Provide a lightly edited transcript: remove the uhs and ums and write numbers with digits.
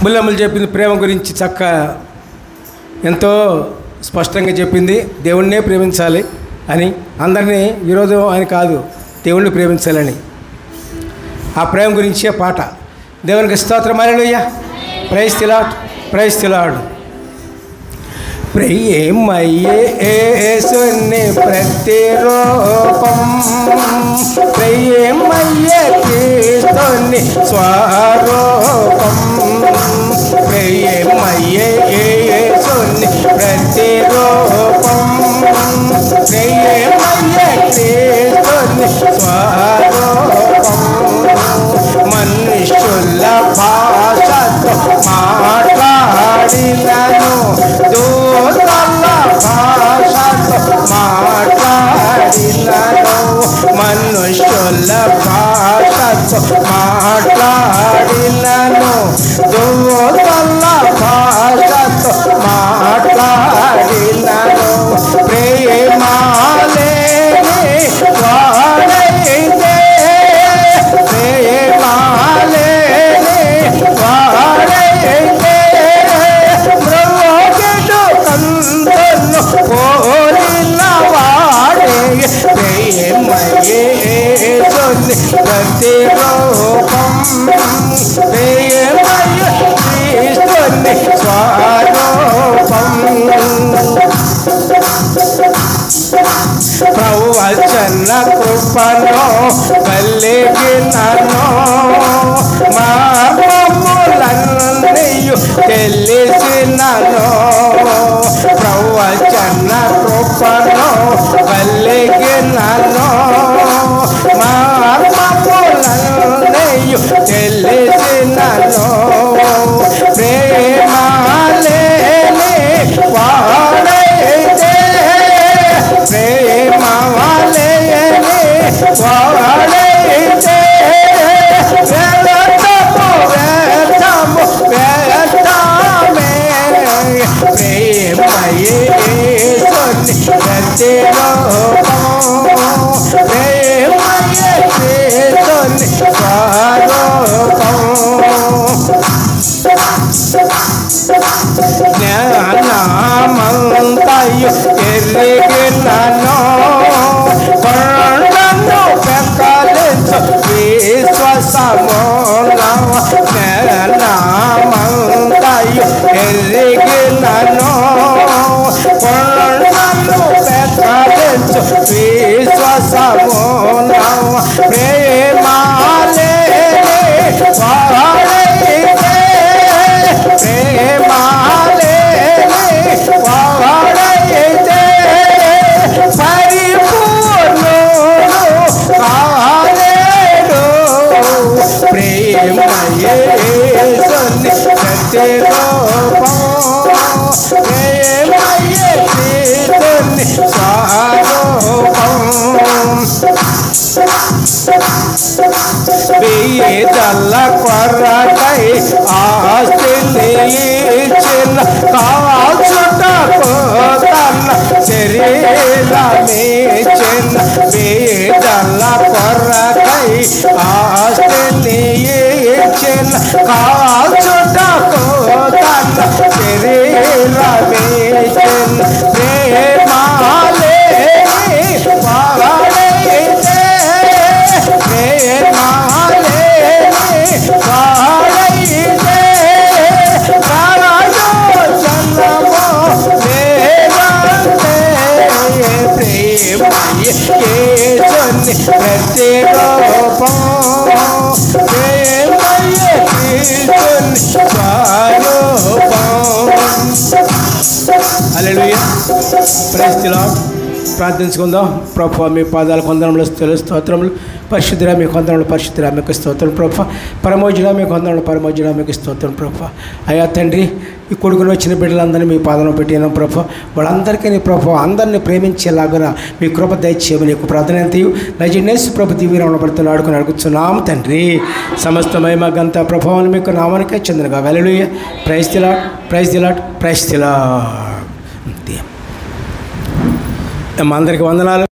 బుల్లమ్మలు చెప్పింది ప్రేమ గురించి ఎంతో స్పష్టంగా చెప్పింది. దేవుణ్ణే ప్రేమించాలి అని, అందరినీ విరోధం అని కాదు, దేవుణ్ణి ప్రేమించాలని. ఆ ప్రేమ గురించే పాట. దేవునికి స్తోత్రం, హల్లెలూయా. Praise the Lord, praise the Lord. ప్రేమయేసుని ప్రతిరూపం, ప్రేమయే క్రీస్తుని స్వరూపం, ప్రేమయేసుని ప్రతిరూపం, ప్రేమయే క్రీస్తుని స్వరూపం. మనుషుల భాషతో మాట్లాడినను, దూతల భాషతో మాట్లాడినను, మనుషుల భాషతో మాట్లాడినను, దూతల భాషతో మాట్లాడినను, ప్రేమాలేని వాడైతే, ప్రేమాలేని వాడైతే, మ్రోగెడు కందును పోలిన వాడే, ప్రేమయేసుని ప్రతిరూపం, ప్రేమయే క్రీస్తుని స్వరూపం. ప్రవచన కృపను కలిగినను, మర్మములన్నీయు తెలిసినను, ప్రవచన కృపను కలిగినను, మర్మములన్నీయు తెలిసినను, ప్రేమలేని వాడైతే, ప్రేమలేని వాడైతే, వ్యర్థము వ్యర్థమే, ప్రేమయేసుని ప్రతిరూపం, ప్రేమయే క్రీస్తుని స్వరూపం. జ్ఞానమంతయు ఎరిగినను, కొండను పెక్కలించు విశ్వాసమున, జ్ఞానమంతయు ఎరిగినను, కొండను పెక్కలించు విశ్వాసమున, ప్రేమాలేని వాడైతే, ప్రేమాలేని వాడైతే, పరిపూర్ణుడు కాలేడు, ప్రేమయేసుని ప్రతిరూపం, ప్రేమయే క్రీస్తుని స్వరూపం. బీదల కొరకై ఆస్తిని ఇచ్చిన, కాచుటకు తన శరీరమిచ్చిన, బీదల కొరకై ఆస్తిని ఇచ్చిన, కాచుటకు తన శరీరమిచ్చిన, ప్రేమాలేని వాడైతే, ప్రేమాలేని వాడైతే, ప్రయోజనము లేదంటే, ప్రేమయేసుని ప్రతిరూపం, ప్రేమయే క్రీస్తుని స్వరూపం. హల్లెలూయా. Praise the Lord. ప్రార్థించుకుందాం. ప్రభువా, మీ పాదాల కొందరంలో స్తోత్రములు, పరిశుద్ధుడా మీ కొందరంలో పరిశుద్ధుడా మీకు స్తోత్రం ప్రభువా, పరమోజుడా మీ కొందరంలో పరమోజుడా మీకు స్తోత్రం ప్రభువా. అయ్యా తండ్రి, ఈ కొడుకుని వచ్చిన బిడ్డలందరినీ మీ పాదంలో పెట్టినాం ప్రభువా, వాళ్ళందరికీ నీ ప్రభువా అందరినీ ప్రేమించేలాగా మీ కృప దయచేయమని నీకు ప్రార్థన ఎంతయు నజరేయుడైన ప్రభు దివ్యనామమున పడుతున్న ఆడుకుని అడుగుతున్నాం తండ్రి. సమస్త మహిమ ఘనత ప్రభావం మీకు నామానికే చెందునుగాక. హల్లెలూయా. Praise the Lord, praise the Lord, praise the Lord. అందరికీ వందనాలు.